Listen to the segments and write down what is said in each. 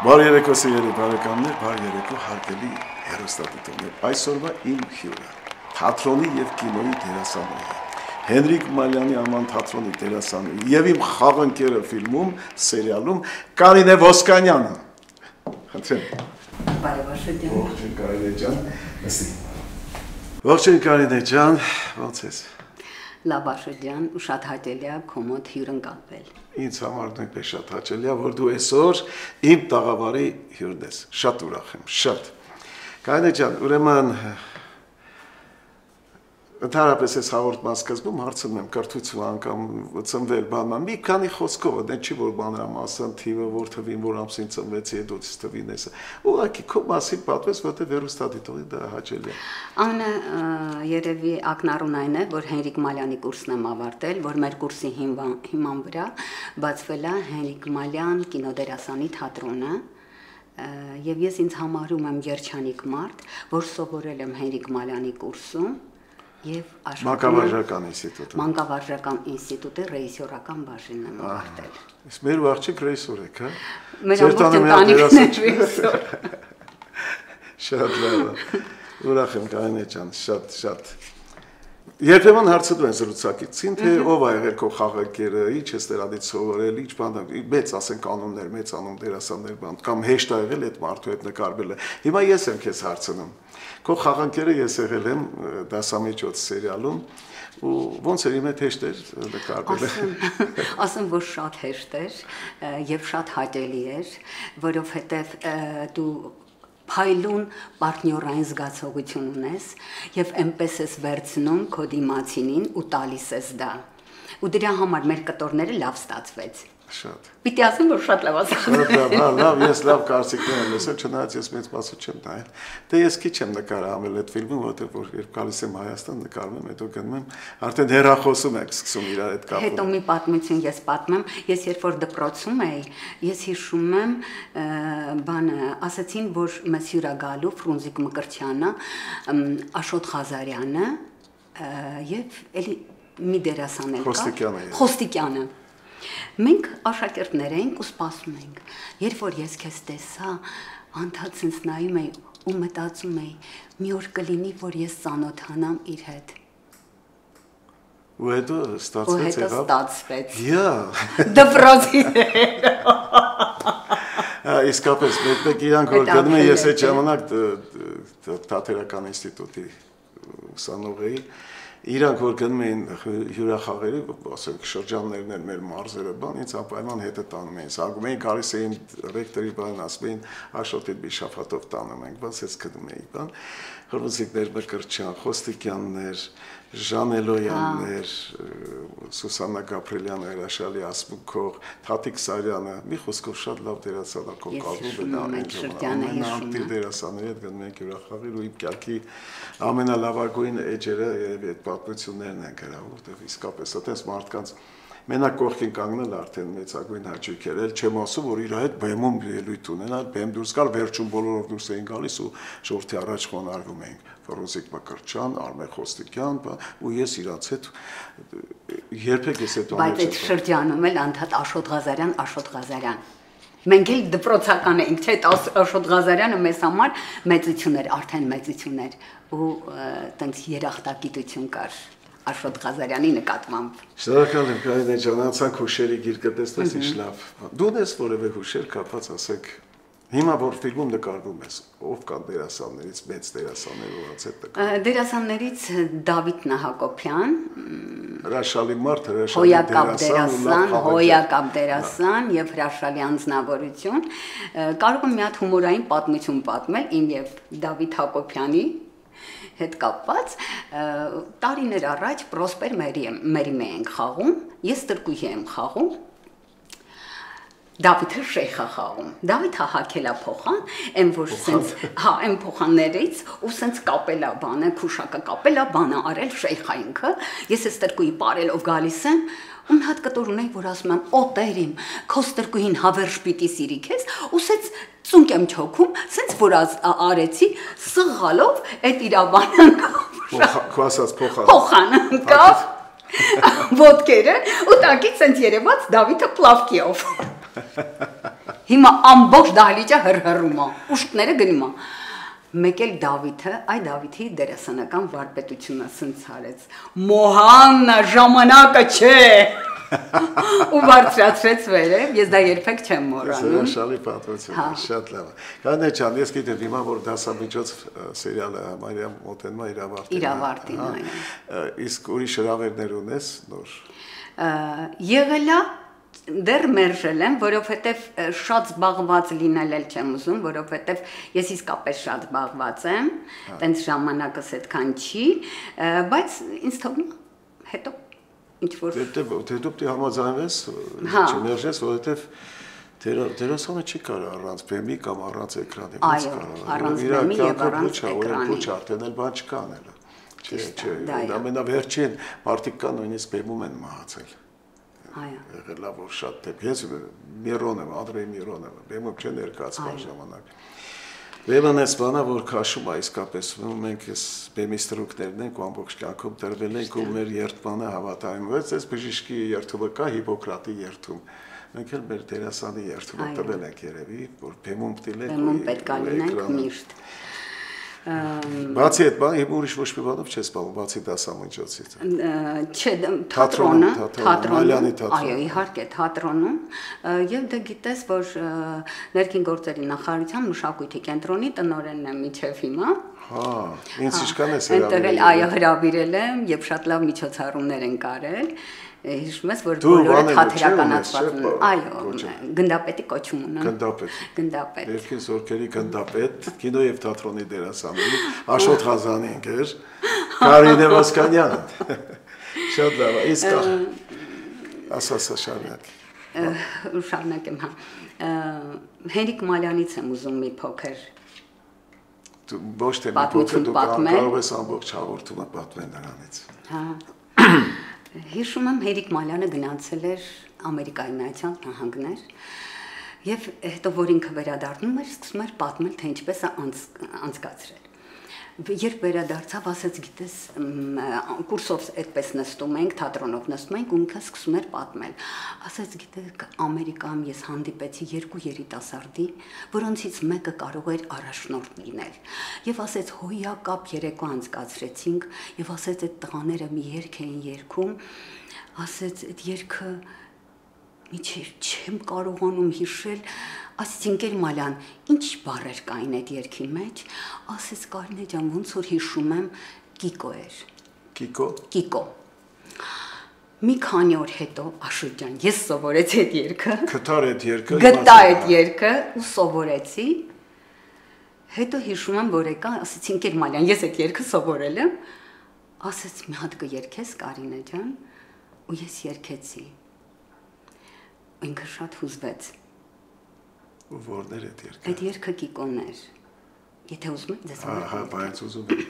Բարի երեկո սիրելի բարեկամներ, բարի երեկո հարգելի հեռուստադիտողներ։ Այսօրվա իմ հյուրը թատրոնի եւ կինոյի դերասանուհի Հենրիկ Մալյանի անվան թատրոնի դերասանուհի եւ իմ խաղընկերը ֆիլմում, սերիալում Կարինե Ոսկանյանը։ Խնդրեմ։ Բարեբաշխետ։ Ողջույն Կարինե ջան։ Լսի։ Ողջույն Կարինե ջան, ո՞նց ես։ Լավ աշրջան, ու շատ հաճելի է քո մոտ հյուրընկալվել։ Ինձ համար նույնպես շատ հաճելի է, որ դու այսօր իմ տաղավարի հյուրն ես։ Շատ ուրախ եմ, շատ։ Կարինե ջան, ուրեմն ընդհանրապես այս հաղորդման սկզբում հարցնում եմ կրթություն անգամ ծնվել բանման մի քանի խոսքով, դե չի որ բանրամասն թիվը որ թվին որ ամսին ծնվեցի, դուց թվին էս։ Ուղղակի քո մասին պատմես, որտեղ հեռուստադիտողի դա հաճելի է։ Անը երևի ակնառուն այն է, որ Հենրիկ Մալյանի կուրսն եմ ավարտել, որ մեր կուրսի հիման վրա բացվել է Հենրիկ Մալյան կինոդերասանի թատրոնը։ Եվ ես ինձ համարում եմ երջանիկ մարդ, որ սովորել եմ Հենրիկ Մալյանի կուրսում եւ Մանկավարժական ինստիտուտը։ Մանկավարժական ինստիտուտի ռեժիսորական բաժինն եմ ավարտել։ Իսկ մեր աղջիկ ռեժիսոր եք, հա։ Մեր ամբողջ ընտանիքն է ռեժիսոր։ Շատ լավ։ Ուրախ եմ Կարինե ջան, շատ։ Երբեմն հարցնում են զրուցակիցին, թե ով է եղել քո խաղարկերը, ինչ է դրանից սովորել, ինչ բան, մեծ ասեն կանոններ, մեծ անուն դերասաններ բան, կամ հեշտ է եղել այդ մարդու հետ նկարվելը։ Հիմա ես եմ քեզ հարցնում։ Քո խաղարկերը ես եղել եմ դասամիջոց սերիալում ու ոնց էր իմ հետ հեշտ էր նկարվելը։ Ասեմ, որ շատ հեշտ էր եւ շատ հաճելի էր, որովհետեւ դու փայլուն պարտներային զգացողություն ունես եւ այնպես ես վերցնում քո դիմացինին ու տալիս ես դա։ Ու դրա համար մեր կտորները լավ ստացվեց։ Շատ։ Պիտի ասեմ, որ շատ լավ ասացի։ Լավ, ես լավ կարծիքներ եմ լսել, չնայած ես մեծ մասը չեմ նայել։ Դե ես քիչ եմ նկարահանել այդ ֆիլմը, որտեղ որ երբ գալիս եմ Հայաստան նկարվում եմ, հետո գնում եմ, արդեն հեռախոսում ենք սկսում իրար այդ կապը։ Հետո մի պատմություն ես պատմեմ, ես երբ որ դպրոցում էի, ես հիշում եմ բանը, ասացին, որ մեզ հյուր է գալու Ֆրունզիկ Մկրտչյանը, Աշոտ Ղազարյանը եւ էլի մի դերասան էլ կա, Խոստիկյանը։ Մենք աշակերտներ էինք ու սպասում էինք։ Երբ որ ես քեզ տեսա, անդադ ինձ նայում էի ու մտածում էի, մի օր կլինի, որ ես ծանոթանամ իր հետ։ Ու հետո ստացվեց եղավ։ Ստացվեց։ Դպրոցի։ Դպրոցի։ Իսկապես, մեկ իրանք որ գնում են, ես այդ ժամանակ թատերական ինստիտուտի ուսանող էի։ Իրանք որ գնում էին հյուրախաղերի, ասենք շրջաններն են մեր մարզերը, բան, ինձ անպայման հետը տանում էին։ Սարգում էին, գալիս էին ռեկտորի բան, ասում էին, Աշոտի շաբաթով տանում ենք, բաց ես գնում էի, բան։ Ֆրունզիկներ, Մկրտչյան, Խոստիկյաններ, Ժանելոյաններ, Սուսաննա Գաբրելյանը, Հրաշալի Ասմունքող, Թաթիկ Սարյանը, մի խոսքով շատ լավ դերասան ակո կազմում են ամենաակտիվ դերասանների հետ գնում ենք հյուրախաղեր ու իմ կյանքի ամենալավագույն էջերը երևի այդ պատմություններն են գրավում, որտեղ իսկապես այդպես մարդկանց մենակ կողքին կանգնել արդեն մեծագույն հաճույք էր, էլ չեմ ասում, որ իր հետ բեմում ելույթ ունենալ, բեմ դուրս գալ, վերջում բոլորով դուրս էին գալիս ու ժողովրդի առաջ խոնարհվում էինք։ Ֆրունզիկ Մկրտչյան, Արմեն Խոստիկյան, ու ես իրանց հետ երբեք ես այդ Բայց այդ շրջանում էլ անդադ Աշոտ Ղազարյան։ Մենք էլ դպրոցական էինք, չէ՞, Աշոտ Ղազարյանը մեզ համար մեծություն էր, արդեն մեծություն էր ու տենց երախտագիտություն կար Աշոտ Ղազարյանի նկատմամբ։ Շնորհակալ եմ Կարինե ջան, անցանք հուշերի գիրկը տեսնես ինչ լավ։ Դու ես որևէ հուշեր կապված, ասեք, հիմա որ ֆիլմում նկարվում ես, ով կան դերասաններից, մեծ դերասաններ, որոնց հետ նկարվում։ Դերասաններից Դավիթ Նահակոբյան, հրաշալի մարդ, հրաշալի դերասան, հոյակապ դերասան եւ հրաշալի անձնավորություն։ Կարող եմ մի հատ հումորային պատմություն պատմել իմ եւ Դավիթ Հակոբյանի հետ կապված, տարիներ առաջ Պրոսպեր Մերիմե ենք խաղում, ես տրկուհի եմ խաղում, Դավիթը շեյխա խաղում, Դավիթը հակելա փոխան, այն որ սենց, այն փոխաններից ու սենց կապելա բանը, քուշակը կապելա բանը արել շեյխա ինքը, ես այս տրկուհի պարելով գալիս եմ, ու հատ կտոր ունեի, որ ասում եմ, օ տերիմ, քո տրկուհին հավերժ պիտի սիրի քեզ, ու սենց ծունկ եմ չոքում, սենց որ արեցի, սղալով այդ իրավանը փոխան ընկավ, ոտքերը ու տակից սենց երևաց Դավիթը պլավկիով։ Հիմա ամբողջ դահլիճը հրհրում է, ուշքները գնում է։ Մեկ էլ Դավիթը, այ Դավիթի դերասանական վարպետությունը սնցարեց։ Մոհաննա ժամանակը չէ։ Ու բարձրացրեց վերև, ես դա երբեք չեմ մոռանում։ Հրաշալի պատմություն, շատ լավ։ Կանե ջան, ես գիտեմ հիմա որ դասամիջոց սերիալը Մարիամ մոտենում է իր ավարտին, այո։ Իսկ ուրիշ հրավերներ ունես նոր։ Եղել է դեռ մերժել եմ, որովհետև շատ զբաղված լինել էլ չեմ ուզում, որովհետև ես իսկապես շատ զբաղված եմ, տենց ժամանակս այդքան չի, բայց ինձ թվում հետո ինչ որ դու պիտի համաձայնվես, չմերժես, որովհետև դերասանը չի կարող առանց բեմի կամ առանց էկրանի, առանց բեմի եւ առանց էկրանի։ Ոչ արդեն էլ բան չկա անելը։ Չէ, ամենավերջին մարդիկ կան նույնիսկ բեմում են մահացել։ Այո։ Եղել է որ շատ դեպք։ Ես Միրոն եմ, Անդրեյ Միրոն եմ, բեմում չեն ներկայացված ժամանակ։ Բեմն էս բանա որ քաշում է իսկապես, մենք էս բեմի ստրուկներն ենք ու ամբողջ կյանքում դրվել ենք ու մեր երթմանը հավատարիմվեց, էս բժիշկի երթումը կա Հիպոկրատի երթում։ Մենք էլ մեր դերասանի երթումը տվել ենք երևի, որ բեմում տիլենք։ Բեմում պետք է լինենք միշտ։ Բացի այդ բան, հիմա ուրիշ ոչ մի բանով չես բանում, բացի դասամիջոցից։ Չէ, թատրոնը, այո, իհարկե, թատրոնում, եւ դե գիտես, որ ներքին գործերի նախարարության մշակույթի կենտրոնի տնօրենն եմ մինչեւ հիմա։ Հա, ինձ ինչքան ես հրավիրել։ Այո, հրավիրել եմ եւ շատ լավ միջոցառումներ են կարել։ Հիշում ես, որ բոլորը թատերականացված են։ Այո, գնդապետի կոչում ունեն։ Գնդապետ։ Երկին զորքերի գնդապետ, կինո եւ թատրոնի դերասանուհի Աշոտ Ղազանի ընկեր, Կարինե Վասկանյանը։ Շատ լավ, իսկ ասա շարունակ։ Շարունակեմ, հա։ Հենրիկ Մալյանից եմ ուզում մի փոքր։ Դու ոչ թե մի փոքր դու կարող ես ամբողջ հաղորդումը պատմել նրանից։ Հա։ Հիշում եմ Հենրիկ Մալյանը գնացել էր Ամերիկայի Միացյալ Նահանգներ եւ հետո որ ինքը վերադառնում էր, սկսում էր պատմել, թե ինչպես է անցկացրել։ Երբ վերադարձավ, ասեց, գիտես, կուրսով այդպես նստում ենք, թատրոնով նստում ենք, ու ինքը սկսում էր պատմել։ Ասեց, գիտեք, Ամերիկայում ես հանդիպեցի երկու երիտասարդի, որոնցից մեկը կարող էր առաջնորդ լինել։ Եվ ասեց, հոյակապ երեկո անցկացրեցինք, եւ ասեց, այդ տղաները մի երգ էին երգում, ասեց, այդ երգը միջև չեմ կարողանում հիշել, ասեց ինքեր Մալյան, ինչ բառեր կային այդ երգի մեջ, ասեց Կարինե ջան, ոնց որ հիշում եմ, Կիկո էր։ Կիկո։ Մի քանի օր հետո Աշոտ ջան, ես սովորեցի այդ երգը։ Գտա այդ երգը ու սովորեցի։ Հետո հիշում եմ, որ եկա, ասեց ինքեր Մալյան, ես այդ երգը սովորել եմ, ասեց մի հատ կերգես Կարինե ջան, ու ես երգեցի։ Ինքը շատ հուզվեց։ Ու որներ այդ երգը։ Այդ երգը Կիկոն էր։ Եթե ուզում եք ձեզ համար։ Հա, բայց ուզում եմ։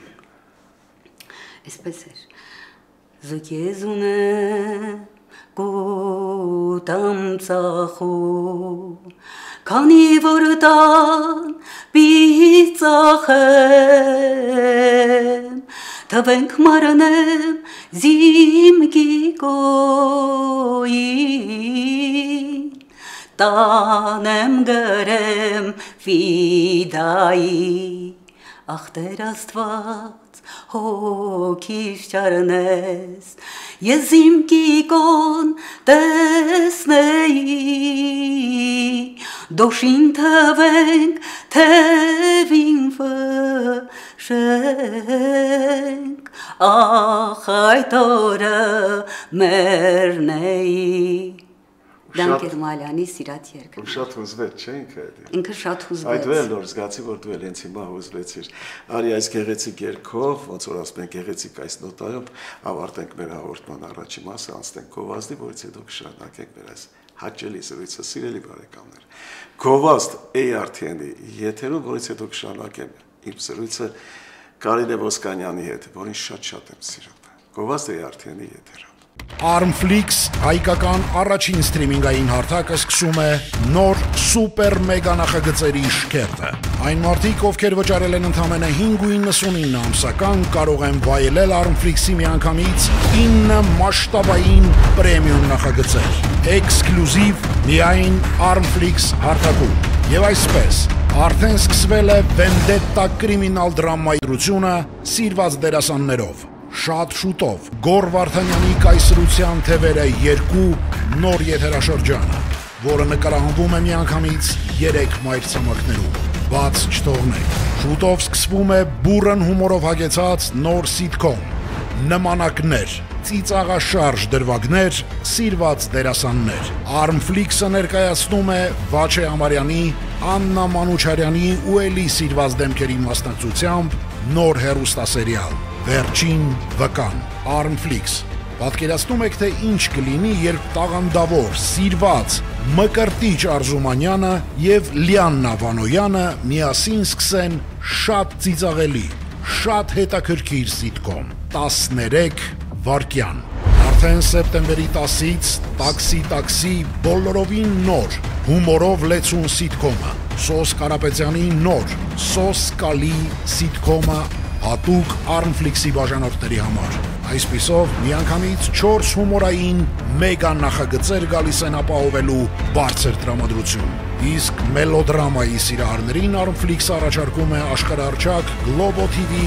Այսպես էր։ Զոկեզունը կոտամ ծախու քանի որ տան բիծախեմ թվենք մարնեմ զիմկի կոյին տանեմ գրեմ վիդայի ախտեր աստված հոգիս չարնես ես իմ կիկոն տեսնեի դոշին թվենք թևին վշենք ախ այդ օրը մերնեի Դանկեր Մալյանի սիրած երգը։ Շատ հուզվեց, չէ՞ ինքը շատ հուզվեց։ Այդ դու էլ նոր զգացի, որ դու էլ հենց հիմա հուզվեցիր։ Արի այս գեղեցիկ երգով, ոնց որ ասում են գեղեցիկ այս նոտայով, ավարտենք մեր հաղորդման առաջի մասը, անցնենք գովազդի, որից հետո կշարունակենք մեր այս հաճելի զրույցը, սիրելի բարեկամներ։ Գովազդ ARTN-ի եթերում, որից հետո կշարունակեմ իմ զրույցը Կարինե Ոսկանյանի հետ, որին շատ եմ սիրում։ Գովազդ ARTN-ի եթերում։ Armflix հայկական առաջին սթրիմինգային հարթակը սկսում է նոր սուպեր մեգա նախագծերի շքերթը։ Այն մարդիկ, ովքեր վճարել են ընդամենը 5.99 ամսական, կարող են վայելել Armflix-ի միանգամից 9 մասշտաբային պրեմիում նախագծեր։ Էքսկլյուզիվ միայն Armflix հարթակում։ Եվ այսպես, արդեն սկսվել է Vendetta կրիմինալ դրամայի դրությունը սիրված դերասաններով։ Շատ շուտով Գոր Վարդանյանի կայսրության թևերը 2 նոր եթերաշրջանը, որը նկարահանվում է միանգամից 3 մայրցամաքներում։ Բաց չթողնեք։ Շուտով սկսվում է բուրըն հումորով հագեցած նոր սիթքոմ, նմանակներ, ծիծաղաշարժ դրվագներ, սիրված դերասաններ։ Armflix-ը ներկայացնում է Վաչե Ամարյանի, Աննա Մանուչարյանի ու էլի սիրված դեմքերի մասնակցությամբ նոր հեռուստասերիալ Վերջին վկան, Armflix։ Պատկերացնում եք, թե ինչ կլինի, երբ տաղանդավոր, սիրված, Մկրտիչ Արզումանյանը և Լիաննա Վանոյանը միասին սկսեն շատ ծիծաղելի, շատ հետաքրքիր սիթքոմ 13 վայրկյան։ Արդեն սեպտեմբերի 10-ից Տաքսի բոլորովին նոր, հումորով լեցուն սիթքոմը, Սոս Կարապետյանի նոր, Սոս Կալի սիթքոմը հատուկ Armflix-ի բաժանորդների համար։ Այսպիսով, միանգամից 4 հումորային մեգա նախագծեր գալիս են ապահովելու բարձր տրամադրություն։ Իսկ մելոդրամայի սիրահարներին Armflix առաջարկում է աշխարհահռչակ Globo TV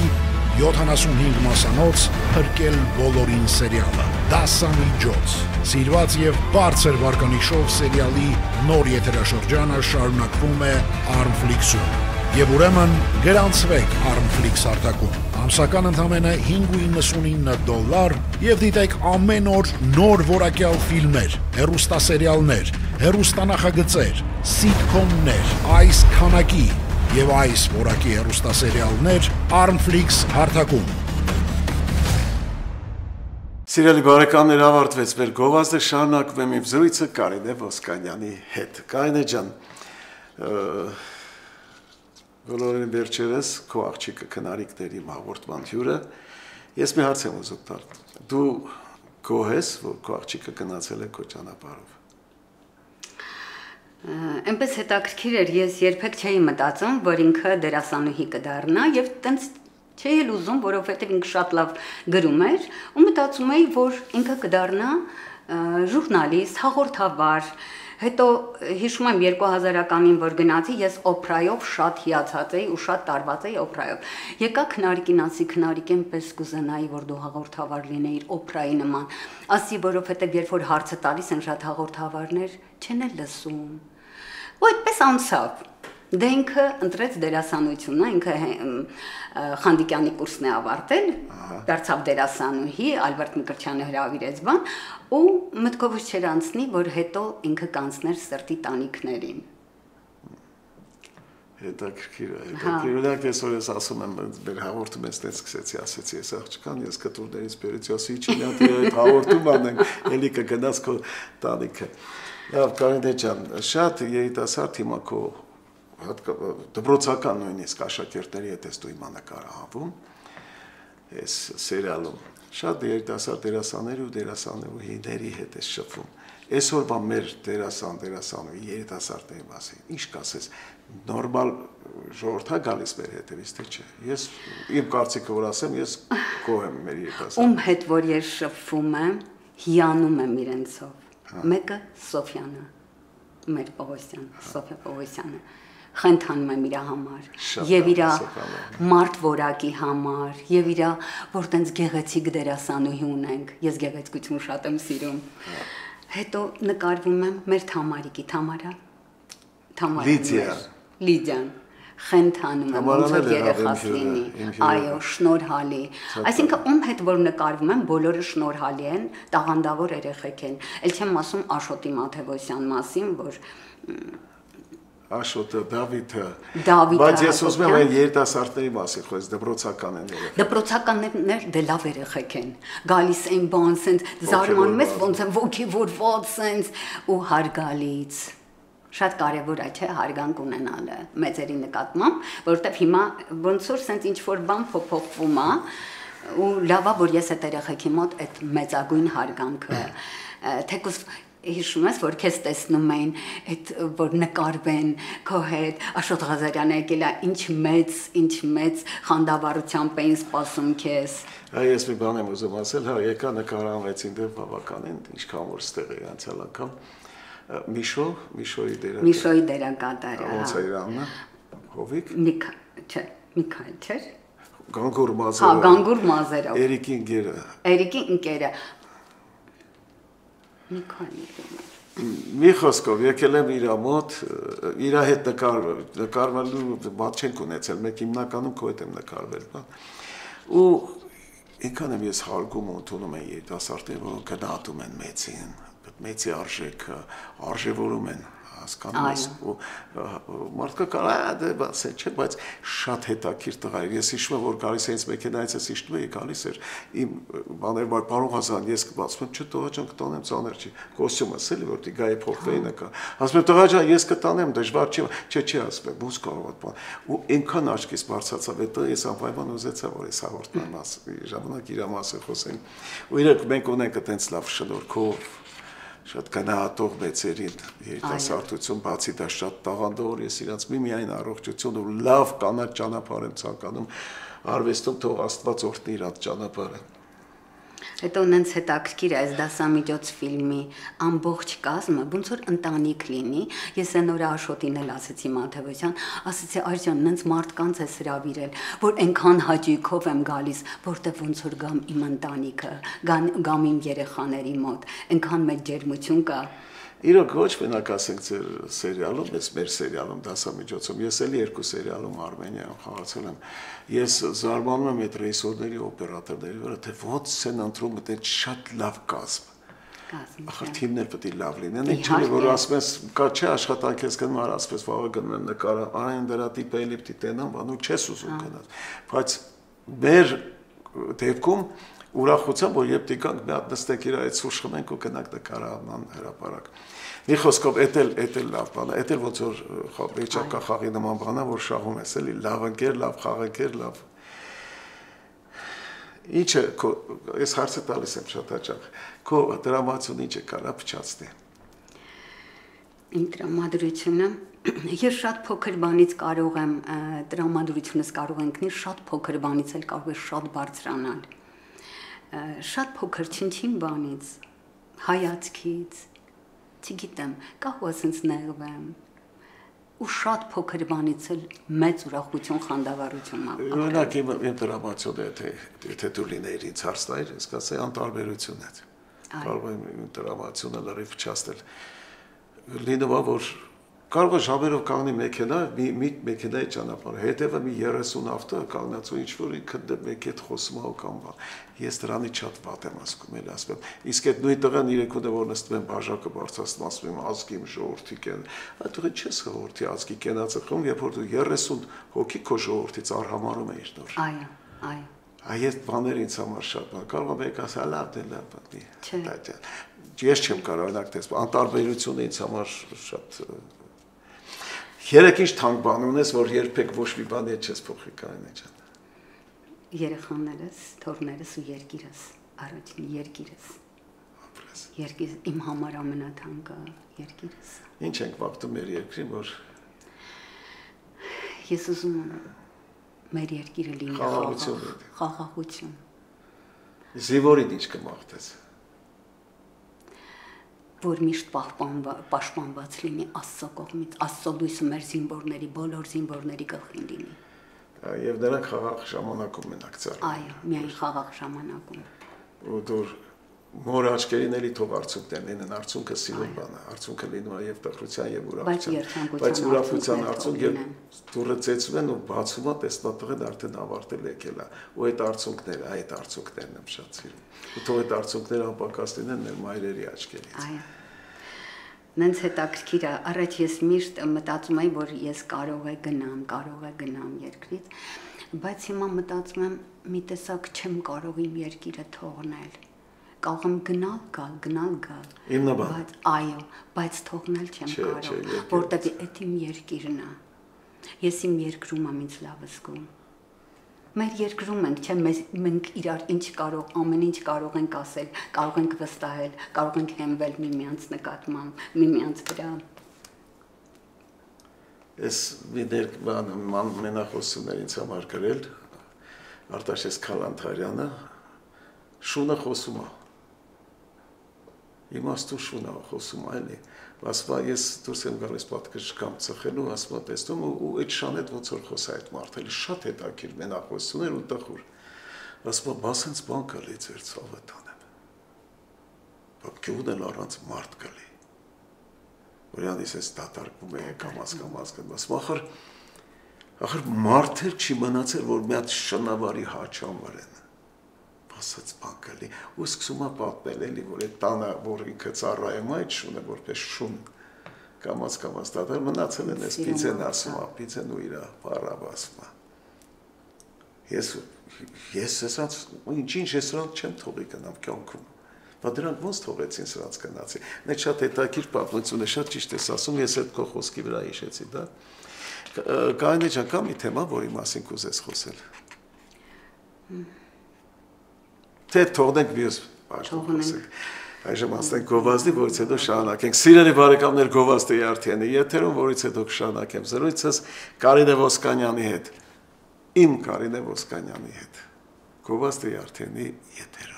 75 մասանոց «Փրկել բոլորին» սերիալը։ Դասամիջոց, սիրված եւ բարձր վարկանիշով սերիալի նոր եթերաշրջանը շարունակվում է Armflix-ում։ Եվ ուրեմն գրանցվեք Armflix հարթակում։ Ամսական ընդամենը $5.99 եւ դիտեք ամեն օր նոր որակյալ ֆիլմեր, հեռուստասերիալներ, հեռուստանախագծեր, սիթքոմներ, այս քանակի եւ այս որակի հեռուստասերիալներ Armflix հարթակում։ Սիրելի բարեկամներ, ավարտվեց մեր գովազդը, շարունակվում է իմ զրույցը Կարինե Ոսկանյանի հետ։ Կարինե ջան, բոլորին վերջերս քո աղջիկը քնարիկների հաղորդման հյուրը, ես մի հարց եմ ուզում տալ։ Դու գոհ ես, որ քո աղջիկը գնացել է քո ճանապարհով։ Այնպես հետաքրքիր էր, ես երբեք չէի մտածում, որ ինքը դերասանուհի կդառնա եւ տենց չէի էլ ուզում, որովհետեւ ինքը շատ լավ գրում էր ու մտածում էի, որ ինքը կդառնա ժուրնալիստ, հաղորդավար։ Հետո հիշում եմ 2000-ականին, որ գնացի, ես օպերայով շատ հիացած էի ու շատ տարված էի օպերայով։ Եկա քնարիկին ասի, քնարիկ այնպես կուզենայի, որ դու հաղորդավար լինեիր օպերայի նման։ Ասի, որովհետև երբ որ հարցը տալիս են շատ հաղորդավարներ, չեն էլ լսում։ Ու այդպես անցավ։ Դե ինքը ընտրեց դերասանությունը, ինքը Խանդիկյանի կուրսն է ավարտել, դարձավ դերասանուհի, Ալբերտ Մկրտչյանը հրավիրեց բան, ու մտքովս չէր անցնի, որ հետո ինքը կանցներ սրտի տանիքներին։ Հետաքրքիր է, հետաքրքիր է, որ ես ասում եմ, մեր հաղորդում ես տենց սկսեցի, ասեցի, ես աղջկան, ես կտուրներից բերեցի, ասի, չի նատի այդ հաղորդում անենք, էլի կգնաց քո տանիքը։ Լավ, Կարինե ջան, շատ երիտասարդ հիմա քո դպրոցական նույնիսկ աշակերտների հետ ես դու հիմա նկարահանվում այս սերիալում շատ երիտասարդ դերասանների ու դերասանուհիների հետ ես շփվում այսօրվա մեր դերասանուհի երիտասարդների մասին ինչ կասես նորմալ ժողովրդա գալիս մեր հետևից թե չէ ես իմ կարծիքը որ ասեմ ես գոհ եմ մեր երիտասարդ ում հետ որ ես շփվում եմ հիանում եմ իրենցով մեկը Սոֆյանը մեր Պողոսյան Սոֆյա Պողոսյանը խնդանում եմ իր համար եւ իր մարդ որակի համար եւ իր որ տենց գեղեցիկ դերասանուհի ունենք ես գեղեցկություն շատ եմ սիրում հետո նկարվում եմ մեր Թամարիկի Լիդիան խնդանում եմ ոնց որ երեխաս լինի այո շնորհալի այսինքն ում հետ որ նկարվում եմ բոլորը շնորհալի են տաղանդավոր երեխեք են ել չեմ ասում Աշոտի Մաթևոսյան մասին որ Աշոտը, Դավիթը, բայց ես ուզում եմ այն երիտասարդների մասին խոսել, դպրոցական են երեխեք։ Դպրոցականներ դե լավ երեխեք են, գալիս են բան, սենց զարմանում ես, ոնց են ոգևորված, սենց ու հարգալից։ Շատ կարևոր է, չէ, հարգանք ունենալը մեծերի նկատմամբ, որովհետև հիմա ոնց որ սենց ինչ որ բան փոփոխվում է, ու լավա որ ես այդ երեխեքի մոտ այդ մեծագույն հարգանքը թեկուզ հիշում ես որ քեզ տեսնում էին այդ որ նկարվեն քո հետ Աշոտ Ղազարյանը եկել է ինչ մեծ խանդավառությամբ էին սպասում քեզ Ես մի բան եմ ուզում ասել եկա նկարանվեցին դեռ բավականին ինչքան որ ստեղ է անցյալ անգամ Միշոյի դերակատարը ոնց է իր անունը Հովիկ Միքայել չէ Գանգուր Մազերը Գանգուր Մազերը Էրիկի ընկերը Մի խոսքով եկել եմ իր մոտ, իր հետ նկարվելու բան չենք ունեցել, մեկ հիմնականում քո հետ եմ նկարվել, ու ինքան եմ ես հարգում ու ընդունում եմ երիտասարդներին, որոնք գնահատում են մեծին, մեծի արժեքը, արժևորում են հասկանում ես ու մարդկա կարա բացե չէ բայց շատ հետաքրքիր տղա էր ես հիշում եմ որ գալիս է ինձ մեքենայից ես հիշում եի գալիս էր իմ բաներ բայց պարոն Ղազարյան ես կբացում եմ չէ տղա ջան կտանեմ ծանր չի կոստյումս էլի որ դիգայի փոխվեի նկա ասում եմ տղա ջան ես կտանեմ դժվար չի ասում եմ բուս կարող բան ու այնքան աչքից բարձրացավ այդ ես անպայման ուզեցա որ ես հաղորդման ժամանակ իր մասը խոսենք ու իրենք մենք ունենք այտենց լավ շնորհքով շատ գնահատող մեծերին երիտասարդություն բացի դա շատ տաղանդավոր ես իրանց միայն առողջություն ու լավ կանաչ ճանապարհ եմ ցանկանում արվեստում թող Աստված օրհնի իրանց ճանապարհը Հետո նենց հետաքրքիր է այս դասամիջոց ֆիլմի ամբողջ կազմը ոնց որ ընտանիք լինի ես այն օրը Աշոտին էլ ասեցի Մաթևոսյան ասեցի Արժան նենց մարդկանց է հրավիրել որ այնքան հաճույքով եմ գալիս որտեղ ոնց որ գամ իմ ընտանիքը գամ իմ երեխաների մոտ այնքան մեծ ջերմություն կա Իրոք ոչ մենակ ասենք ձեր սերիալում, ես մեր սերիալում դասամիջոցում, ես էլի երկու սերիալում Արմենիայում խաղացել եմ, ես զարմանում եմ այդ ռեժիսորների, օպերատորների վրա, թե ոնց են ընտրում այդ շատ լավ կազմ։ Ախր թիմներ պետք է լավ լինեն, ինչի՞ որ ասում ես, կա չէ աշխատանք ես գնում, արա ասպես վաղը գնում եմ նկարը, արեն դրա տիպը էլի պիտի տենամ, բան ու չես ուզում գնալ։ Բայց մեր դեպքում ուրախությամբ որ երբ դիկանք մի հատ նստենք իր այդ սուրճ խմենք ու գնանք նկարահանման հրապարակ։ Մի խոսքով էտել լավ բան է, էտել ոնց որ վեճակա խաղի նման բան է, որ շահում ես էլի լավ ընկեր, լավ խաղընկեր, լավ։ Ինչ է, ես հարցը տալիս եմ շատ հաճախ, քո դրամատուրգիան ինչ է կարա փչացնի։ Իմ դրամատուրգությունը ես շատ փոքր բանից կարող եմ դրամատուրգությունս կարող եմ գնել շատ փոքր բանից էլ կարող է շատ բարձրանալ։ Շատ փոքր չնչին բանից, հայացքից, չգիտեմ, կարող ասենց նեղվեմ, ու շատ փոքր բանից էլ մեծ ուրախություն, խանդավառություն ապրել։ Օրինակ իմ դրամատուրգիա եթե դու լինեիր ինձ հարց տայր, ես կասեի անտարբերություն է։ Կարող եմ դրամատուրգիա լրիվ փչացնել։ Լինում է որ կարող է ժամերով կանգնի մեքենա, մի մեքենայի ճանապարհը, հետևը մի 30 ավտո կանգնած ու ինչ-որ ինքը մեկ հետ խոսում է կամ բան։ Ես դրանից շատ վատ եմ ասում, էլ ասում եմ։ Իսկ այդ նույն տղան իրենքունը որ նստում են բաժակը բարձրացնում, ասում եմ ազգի ժողովրդի կեն։ Այդ դու չես ժողովրդի ազգի կենացը խմում, երբ որ դու 30 հոգի քո ժողովրդից արհամարում ես նոր։ Այո։ Այս բաները ինձ համար շատ բան։ Կարող եմ եկած լավ բանի։ Ես չեմ կարող օրինակ տեսնել, անտարբերությունը ինձ համար շատ Երեք ինչ թանկ բան ունես, որ երբեք ոչ մի բան չես փոխի Կարինե ջան։ Երեխաներս, թորներս ու երկիրս, առաջին երկիրս։ Երկիրս իմ համար ամենաթանկը երկիրս։ Ինչ ենք վաղտում մեր երկրին, որ ես ուզում եմ մեր երկիրը լինի խաղաղություն։ Զինվորին ինչ կմաղթես։ Որ միշտ պաշտպանված լինի Աստծո կողմից, Աստծո լույսը մեր զինվորների, բոլոր զինվորների գլխին լինի։ Եվ նրանք խաղաղ ժամանակում մենակ ծառայում։ Այո, միայն խաղաղ ժամանակում։ Ու դուր մոր աչքերին էլի թող արցունքներ լինեն, արցունքը սիրուն բան է, արցունքը լինում է եւ տխրության եւ ուրախության։ Բայց ուրախության արցունք եւ դուրը ծեծում են ու բացում է, տեսնատողն արդեն ավարտել եկել է։ Ու այդ արցունքներն եմ շատ սիրում։ Ու թող այդ արցունքները անպակաս լինեն մեր մայրերի աչքերից։ Այո։ Նենց հետաքրքիր է, առաջ ես միշտ մտածում էի, որ ես կարող է գնամ երկրից, բայց հիմա մտածում եմ, մի տեսակ չեմ կարող իմ երկիրը թողնել։ Կարող եմ գնալ գալ։ Բայց այո, բայց թողնել չեմ կարող, որտեղ այդ իմ երկիրն է։ Ես իմ երկրում եմ ինձ լավ զգում։ Մեր երկրում ենք, չէ, մենք իրար ինչ կարող, ամեն ինչ կարող ենք ասել, կարող ենք վստահել, կարող ենք հենվել միմյանց նկատմամբ, միմյանց վրա։ Ես մի մենախոսություններ ինձ համար գրել Արտաշես Քալանթարյանը, շունը խոսում է, իմաստու շունը խոսում է, էլի, ասում է, ես դուրս եմ գալիս պատկերչկամ ծխելու, ասում է, տեսնում ու այդ շան հետ ոնց որ խոսա այդ մարդը, էլի շատ հետաքրքիր մենախոսություններ ու տխուր, ասում է, բա սենց բան կլի ձեր ցավը տանեմ, բա գյուղն էլ առանց մարդ կլի, որյանից ես դատարկվում է կամաց, ասում ախր մարդեր չի մնացել, որ մի հատ շնավարի հաչանվար են, ասաց բան կլի, ու սկսում է պատմել էլի, որ այդ տանը, որ ինքը ծառայում է, այդ շունը որպես շուն կամաց դատար, մնացել են ես պիցեն ասում է, պիցեն ու իրա պարավ ասում է։ Ես սրանց, ինչ ես սրանց չեմ թողի գնամ կյանքում, բա դրանք ոնց թողեցին սրանց գնացի, մեծ շատ հետաքրքիր պատմություն է, շատ ճիշտ ես ասում, ես այդ քո խոսքի վրա հիշեցի դա, Կարինե ջան, կա մի թեմա, որի մասին կուզես խոսել։ Թե թողնենք մյուս խոսենք։ Այժմ անցնենք գովազդի, որից հետո շարունակենք։ Սիրելի բարեկամներ, գովազդի արդյունի եթերում, որից հետո կշարունակեմ զրույցս Կարինե Ոսկանյանի հետ։ Իմ Կարինե Ոսկանյանի հետ։ Գովազդի արդյունի եթերում։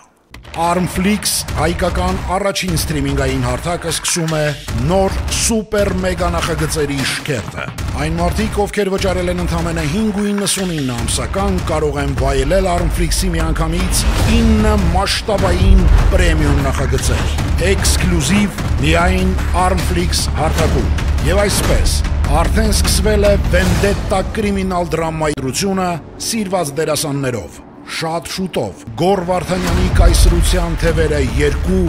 Armflix հայկական առաջին սթրիմինգային հարթակը սկսում է նոր սուպեր մեգա նախագծերի շքերթը։ Այն մարդիկ, ովքեր վճարել են ընդամենը 5.99 ամսական, կարող են վայելել Armflix-ի միանգամից 9 մասշտաբային պրեմիում նախագծեր։ Էքսկլյուզիվ միայն Armflix հարթակում։ Եվ այսպես, արդեն սկսվել է Vendetta կրիմինալ դրամայի դրությունը սիրված դերասաններով։ Շատ շուտով Գոր Վարդանյանի կայսրության թևերը 2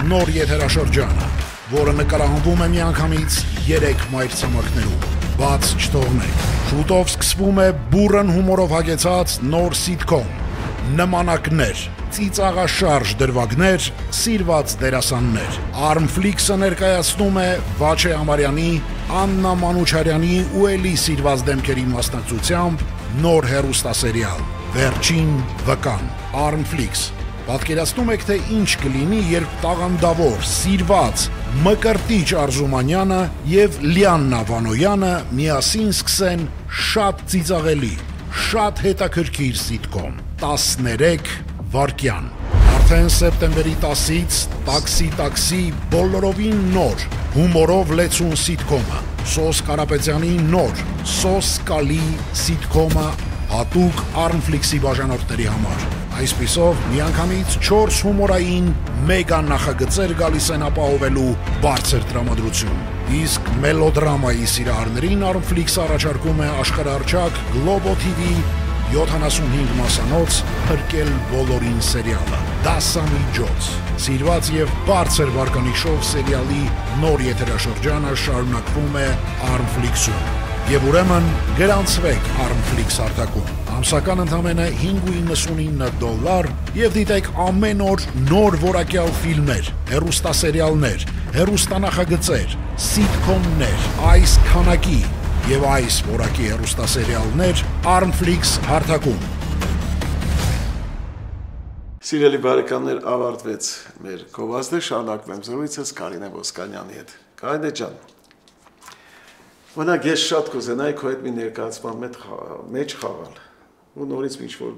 նոր եթերաշրջանը, որը նկարահանվում է միանգամից 3 մայրցամաքներում։ Բաց չթողնեք։ Շուտով սկսվում է բուրըն հումորով հագեցած նոր սիթքոմ, նմանակներ, ծիծաղաշարժ դրվագներ, սիրված դերասաններ։ Armflix-ը ներկայացնում է Վաչե Ամարյանի, Աննա Մանուչարյանի ու էլի սիրված դեմքերի մասնակցությամբ նոր հեռուստասերիալ Վերջին վկան, Armflix։ Պատկերացնում եք, թե ինչ կլինի, երբ տաղանդավոր, սիրված, Մկրտիչ Արզումանյանը և Լիաննա Վանոյանը միասին սկսեն շատ ծիծաղելի, շատ հետաքրքիր սիթքոմ 13 վայրկյան։ Արդեն սեպտեմբերի 10-ից Տաքսի բոլորովին նոր, հումորով լեցուն սիթքոմը, Սոս Կարապետյանի նոր, Սոս Կալի սիթքոմը հատուկ Armflix-ի բաժանորդների համար։ Այսպիսով, միանգամից 4 հումորային մեգա նախագծեր գալիս են ապահովելու բարձր տրամադրություն։ Իսկ մելոդրամայի սիրահարներին Armflix առաջարկում է աշխարհահռչակ Globo TV 75 մասանոց «Փրկել բոլորին» սերիալը։ Դասամիջոց։ Սիրված եւ բարձր վարկանիշով սերիալի նոր եթերաշրջանը շարունակվում է Armflix-ում։ Եվ ուրեմն գրանցվեք Armflix հարթակում։ Ամսական ընդամենը $5.99 եւ դիտեք ամեն օր նոր որակյալ ֆիլմեր, հեռուստասերիալներ, հեռուստանախագծեր, սիթքոմներ, այս քանակի եւ այս որակի հեռուստասերիալներ Armflix հարթակում։ Սիրելի բարեկամներ, ավարտվեց մեր գովազդը, շարունակվեմ զրույցս Կարինե Ոսկանյանի հետ։ Կարինե ջան, Օրինակ ես շատ կուզենայի քո հետ մի ներկայացման մեջ խաղալ ու նորից ինչ-որ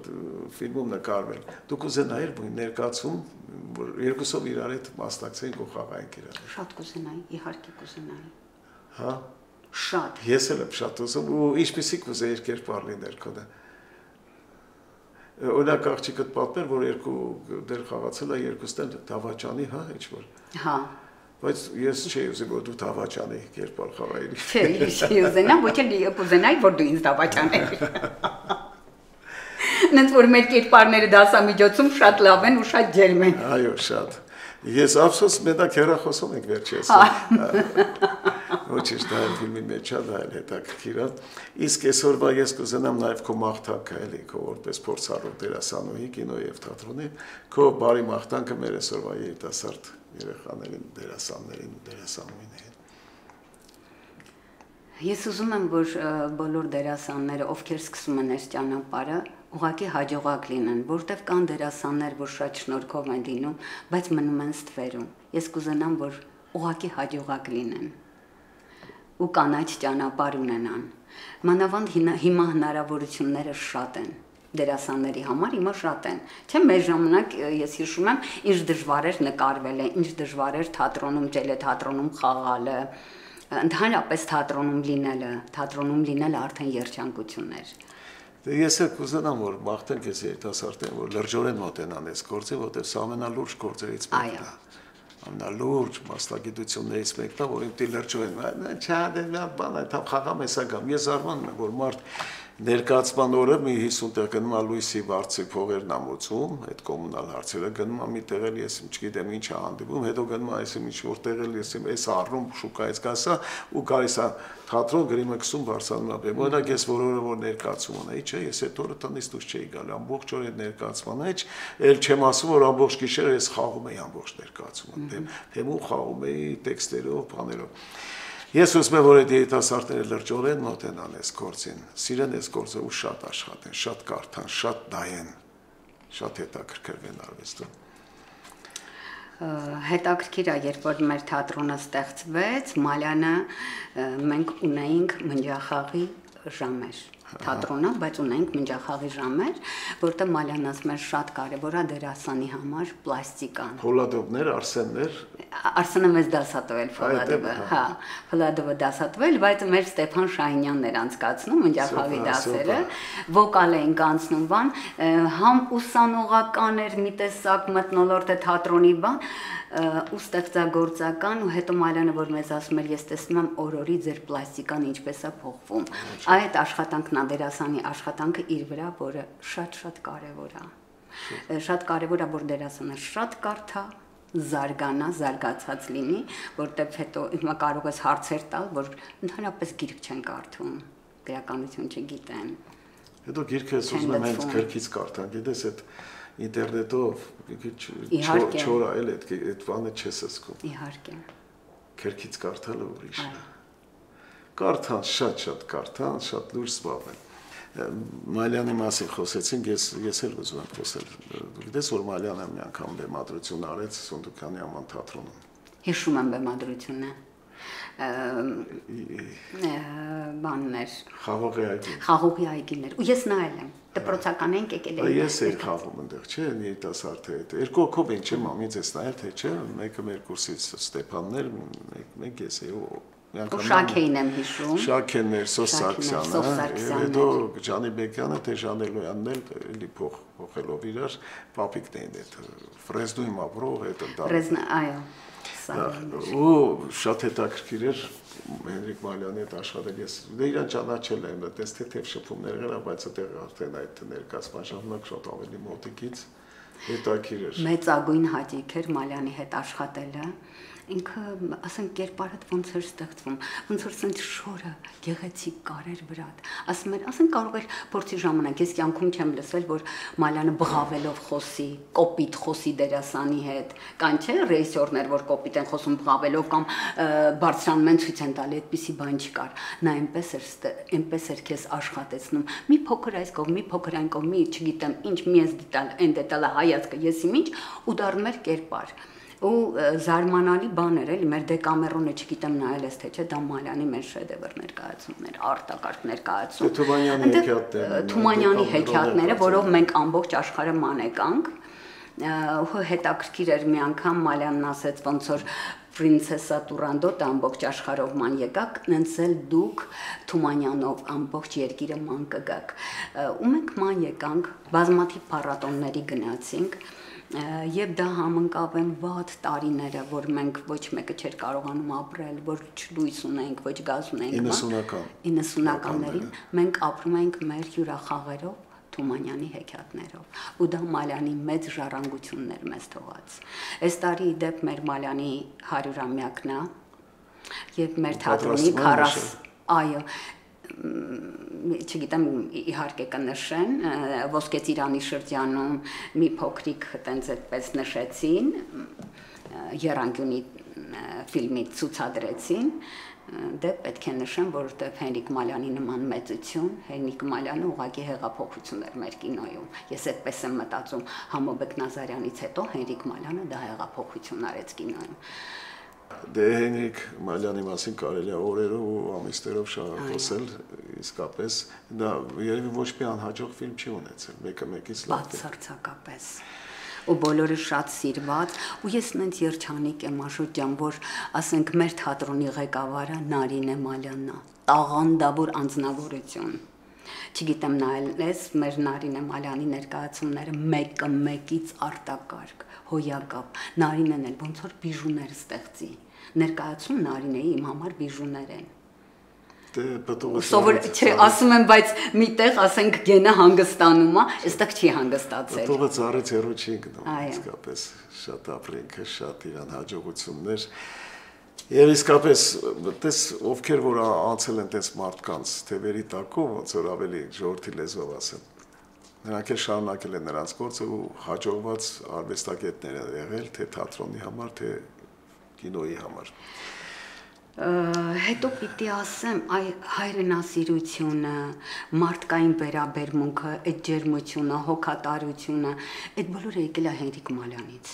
ֆիլմում նկարվել։ Դու կուզենայիր մի ներկայացում, որ երկուսով իրար հետ մասնակցենք ու խաղայինք իրար հետ։ Շատ կուզենայի, իհարկե կուզենայի։ Հա։ Շատ։ Ես էլ եմ շատ ուզում ու ինչպեսի կուզեիր կերպար լիներ քոնը։ Օրինակ աղջիկդ պատմեր, որ երկու դեր խաղացել է, երկուսն էլ դավաճանի, հա, ինչ-որ։ Հա։ Բայց ես չէի ուզում, որ դու դավաճանի կերպար խաղայիր։ Չէ, ես ուզենամ, ոչ էլ կուզենայի, որ դու ինձ դավաճաներ։ Նենց որ մեր կերպարները դասամիջոցում շատ լավ են ու շատ ջերմ են։ Այո, շատ։ Ես ափսոս մենակ հեռախոսում ենք վերջերս։ Ոչինչ, դա ֆիլմի մեջ է, դա էլ հետաքրքիր է։ Իսկ այսօրվա ես կուզենամ նաև քո մաղթանքը, էլի, քո որպես փորձառու դերասանուհի, կինո եւ թատրոնի, քո բարի մաղթանքը մեր այսօրվա երիտասարդ երեխաներին, դերասաններին ու դերասանուհիներին։ Ես ուզում եմ, որ բոլոր դերասանները, ովքեր սկսում են այս ճանապարհը, ուղղակի հաջողակ լինեն, որտեղ կան դերասաններ, որ շատ շնորհքով են լինում, բայց մնում են ստվերում։ Ես կուզենամ, որ ուղղակի հաջողակ լինեն ու կանաչ ճանապարհ ունենան։ Մանավանդ հիմա հնարավորությունները շատ են դերասանների համար, հիմա շատ են։ Չէ՞ մեր ժամանակ ես հիշում եմ, ինչ դժվար էր նկարվելը, ինչ դժվար էր թատրոնում, տելեթատրոնում խաղալը, ընդհանրապես թատրոնում լինելը արդեն երջանկություն էր։ Ես կուզենամ, որ մաղթենք ես երիտասարդներին, որ լրջորեն մոտենան այս գործը, որտեղ սա ամենալուրջ գործերից մեկն է։ Ամենալուրջ մասնագիտություններից մեկն է, որ ինքնի լրջորեն, չէ, բան է, խաղամ էսա գամ։ Ես զարմանում եմ, որ մարդ ներկայացման օրը մի 50 տեղ գնում է Լուիսի բարձր փողերն ամոցում, այդ կոմունալ հարցերը գնում է մի տեղ էլ ես չգիտեմ ինչ է հանդիպում, հետո գնում է այսինքն ինչ որտեղ էլ ես այս առնում շուկայից գասա ու գալիս է թատրոն գրիմը գցում բարձրանում է։ Օրինակ ես որը որ ներկայացում ունեի, չէ, ես այդ օրը տնից դուրս չէի գալու, ամբողջ օրը ներկայացման մեջ, ել չեմ ասում որ ամբողջ գիշերը ես խաղում էի ամբողջ ներկայացումը, թեմու խաղում էի տեքստերով, բաներով։ Ես ուզում եմ, որ այդ երիտասարդները լրջորեն մոտենան այս գործին, սիրեն այս գործը ու շատ աշխատեն, շատ կարդան, շատ նայեն, շատ հետաքրքրվեն արվեստում։ Հետաքրքիր է, երբ որ մեր թատրոնը ստեղծվեց, Մալյանը մենք ունեինք մնջախաղի ժամեր թատրոնը, բայց ունենք մնջախաղի ժամեր, որտեղ Մալյանն ասում էր շատ կարևոր է դերասանի համար պլաստիկան։ Փոլադովներ, Արսեններ։ Արսենը մեզ դասատվել Փոլադովը, հա, Փոլադովը դասատվել, բայց մեր Ստեփան Շահինյանն էր անցկացնում մնջախաղի դասերը, վոկալ էինք անցնում բան, համ ուսանողական էր մի տեսակ մթնոլորտը թատրոնի բան, ու ստեղծագործական ու հետո Մալյանը որ մեզ ասում էր ես տեսնում եմ օրորի ձեր պլաստիկան ինչպես է փոխվում այդ աշխատանքն դերասանի աշխատանքը իր վրա որը շատ կարևոր է շատ կարևոր է որ դերասանը շատ կարդա զարգանա զարգացած լինի որտեղ հետո հիմա կարող ես հարցեր տալ որ ընդհանրապես գիրք չեն կարդում գրականություն չգիտեն հետո գիրքը ուզում եմ հենց քրքից կարդան գիտես այդ ինտերնետով չորա էլ այդ բանը չես ասում։ Իհարկե։ Քերքից կարդալը ուրիշ է։ Կարդան, շատ կարդան, շատ լուրջ զբաղվեն։ Մալյանի մասին խոսեցինք, ես էլ ուզում եմ խոսել։ Դու գիտես, որ Մալյանը մի անգամ բեմադրություն արեց Սունդուկյանի անվան թատրոնում։ Հիշում եմ բեմադրությունը։ Բաններ խաղողի այգիներ ու ես նայել եմ դպրոցական ենք եկել եմ ես էի խաղում այնտեղ չէ երիտասարդ հետ երկու հոգով են չէ մամից ես նայել թե չէ մեկը մեր կուրսից Ստեփաններ մեկ ես էի ու Շաքեին եմ հիշում Շաքեն էր Սոսարքսյանը հետո Ջանիբեկյանը թե Ժանելոյանն էլ էլի փոխելով իրար պապիկն էին այդ Ֆրեզնույի մաբրով այդ Ֆրեզնա այո ու շատ հետաքրքիր էր Հենրիկ Մալյանի հետ աշխատել ես իրան ճանաչել եմ այդպես թեթև շփումներ եղել բայց այդտեղ արդեն այդ ներկայացման ժամանակ շատ ավելի մոտիկից հետաքրքիր էր մեծագույն հաճույք էր Մալյանի հետ աշխատելը ինքը ասենք կերպարը ոնց էր ստեղծվում ոնց որ սենց շորը գեղեցիկ կարեր վրա ասում էր ասենք կարող էր փորձի ժամանակ ես կյանքում չեմ լսել որ Մալյանը բղավելով խոսի կոպիտ խոսի դերասանի հետ կան չէ ռեժիսորներ որ կոպիտ են խոսում բղավելով կամ բարձրանում են ցույց են տալի այդպիսի բան չկար նա այնպես էր քեզ աշխատեցնում մի փոքր այս կողմ մի փոքր այն կողմ մի չգիտեմ ինչ մի ես դիտալ այն դետալը հայացքը եսի ինչ ու դառնում էր կերպար ու զարմանալի բաներ էլի մեր դեկամերոնը չգիտեմ նայել ես թե չէ դա Մալյանի մեր շեդևր ներկայացումներ արտակարգ ներկայացում Թումանյանի հեքիաթները որով մենք ամբողջ աշխարհը մանեկանք ու հետաքրքիր էր մի անգամ Մալյանն ասեց ոնց որ Պրինցեսա Տուրանդոտը ամբողջ աշխարհով ման եկաք, նենց էլ դուք Թումանյանով ամբողջ երկիրը ման կգաք։ Ու մենք ման եկանք, բազմաթիվ փառատոնների գնացինք, եւ դա համընկավ են վատ տարիները, որ մենք ոչ մեկը չէր կարողանում ապրել, որ չլույս ունենք, ոչ գազ ունենք։ 90-ականներին մենք ապրում ենք մեր հյուրախաղերով Թումանյանի հեքիաթներով ու դա Մալյանի մեծ ժառանգություններ մեզ թողած։ Այս տարի դեպ մեր Մալյանի 100-ամյակն է եւ մեր թատրոնի 40 այո չգիտեմ իհարկե կնշեն Ոսկե Ծիրանի շրջանում մի փոքրիկ տենց այդպես նշեցին Եռանկյունի ֆիլմի ցուցադրեցին Դե պետք է նշեմ, որովհետև Հենրիկ Մալյանի նման մեծություն, Հենրիկ Մալյանը ուղղակի հեղափոխություն էր մեր կինոյում։ Ես այդպես եմ մտածում, Համոբեկ Նազարյանից հետո Հենրիկ Մալյանը դա հեղափոխություն արեց կինոյում։ Դե Հենրիկ Մալյանի մասին կարելի է օրերով ու ամիսներով խոսել, իսկապես դա երևի ոչ մի անհաջող ֆիլմ չի ունեցել, մեկը մեկից լավ է։ Բացարձակապես։ Ու բոլորը շատ սիրված, ու ես նենց երջանիկ եմ Աշոտ ջան, որ ասենք մեր թատրոնի ղեկավարը Նարինե Մալյանն է, տաղանդավոր անձնավորություն։ Չգիտեմ նայել մեր Նարինե Մալյանի ներկայացումները մեկը մեկից արտակարգ, հոյակապ, Նարինեն էլ ոնց որ բիժուներ ստեղծի, ներկայացում Նարինեի իմ համար բիժուներ են։ Սովոր չէ, ասում եմ, բայց միտեղ ասենք գենը հանգստանում է, այստեղ չի հանգստացել։ Պտուղը ծառից հեռու չի գնում, իսկապես շատ ապրինքը, շատ իրան հաջողություններ։ Եվ իսկապես, տես ովքեր որ անցել են տես մարդկանց թևերի տակով, ոնց որ ավելի ժողովրդի լեզվով ասեմ, նրանք էլ շարունակել են նրանց գործը ու հաջողված արվեստագետներ են եղել, թե թատրոնի համար, թե կինոյի համար։ Հետո պիտի ասեմ, այ հայրենասիրությունը, մարդկային վերաբերմունքը, այդ ջերմությունը, հոգատարությունը, այդ բոլորը եկել է Հենրիկ Մալյանից։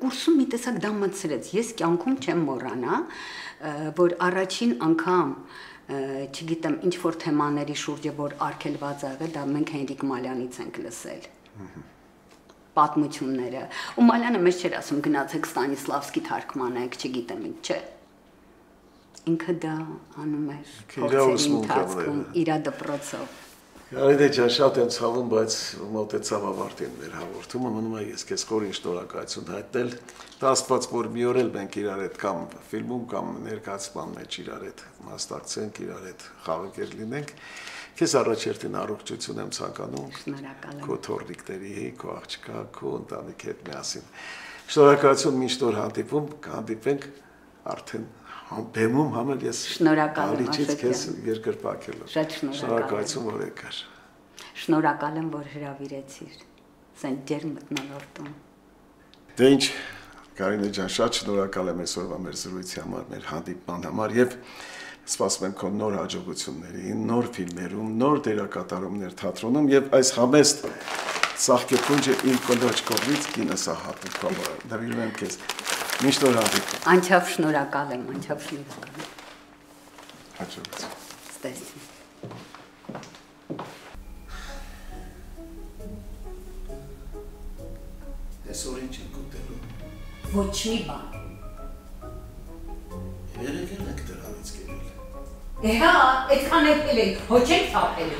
Կուրսում մի տեսակ դա մտցրեց, ես կյանքում չեմ մոռանա, որ առաջին անգամ, չգիտեմ, ինչ որ թեմաների շուրջը, որ արգելված ա եղել, դա մենք Հենրիկ Մալյանից ենք լսել։ Պատմությունները։ Ու Մալյանը մեզ չէր ասում գնացեք Ստանիսլավսկի թարգմանեք, չգիտեմ ինչ, չէ։ Ինքը դա անում էր փորձերի ընթացքում իր դպրոցով։ Կարելի է շատ եմ ցավում, բայց մոտեցավ ավարտին մեր հաղորդումը, մնում է ես քեզ խորին շնորհակալություն հայտնել։ Դա Աստված որ մի օր էլ մենք իրար հետ կամ ֆիլմում կամ ներկայացման մեջ իրար հետ մասնակցենք, իրար հետ խաղաղ լինենք։ Քեզ առաջերտին առողջություն եմ ցանկանում։ Շնորհակալ եմ։ Քո թորնիկների, քո աղջկա, քո ընտանիքի հետ միասին։ Շնորհակալություն միշտ որ հանդիպենք արդեն բեմում համել ես շնորհակալ եմ քեզ երկրպագելով։ Շատ շնորհակալություն որ եկար։ Շնորհակալ եմ որ հրավիրեցիր։ Սեն ջերմ մթնոլորտում։ Դե ինչ, Կարինե ջան, շատ շնորհակալ եմ այսօրվա մեր զրույցի համար, մեր հանդիպման համար եւ սպասում եմ քո նոր հաջողությունների, նոր ֆիլմերում, նոր դերակատարումներ թատրոնում եւ այս համեստ սահկեփունջը իմ կոլոջ կողմից կինս հատուկ նվիրում եմ քեզ։ Միշտ որ հանդիպում։ Անչափ շնորհակալ եմ, անչափ շնորհակալ եմ։ Հաջողություն։ Ստեսին։ Այսօր ինչ եք ուտելու։ Ոչ մի բան։ Երեկել եք դրանից կերել։ Հա, այդքան եկել ենք, ոչ ենք թափել։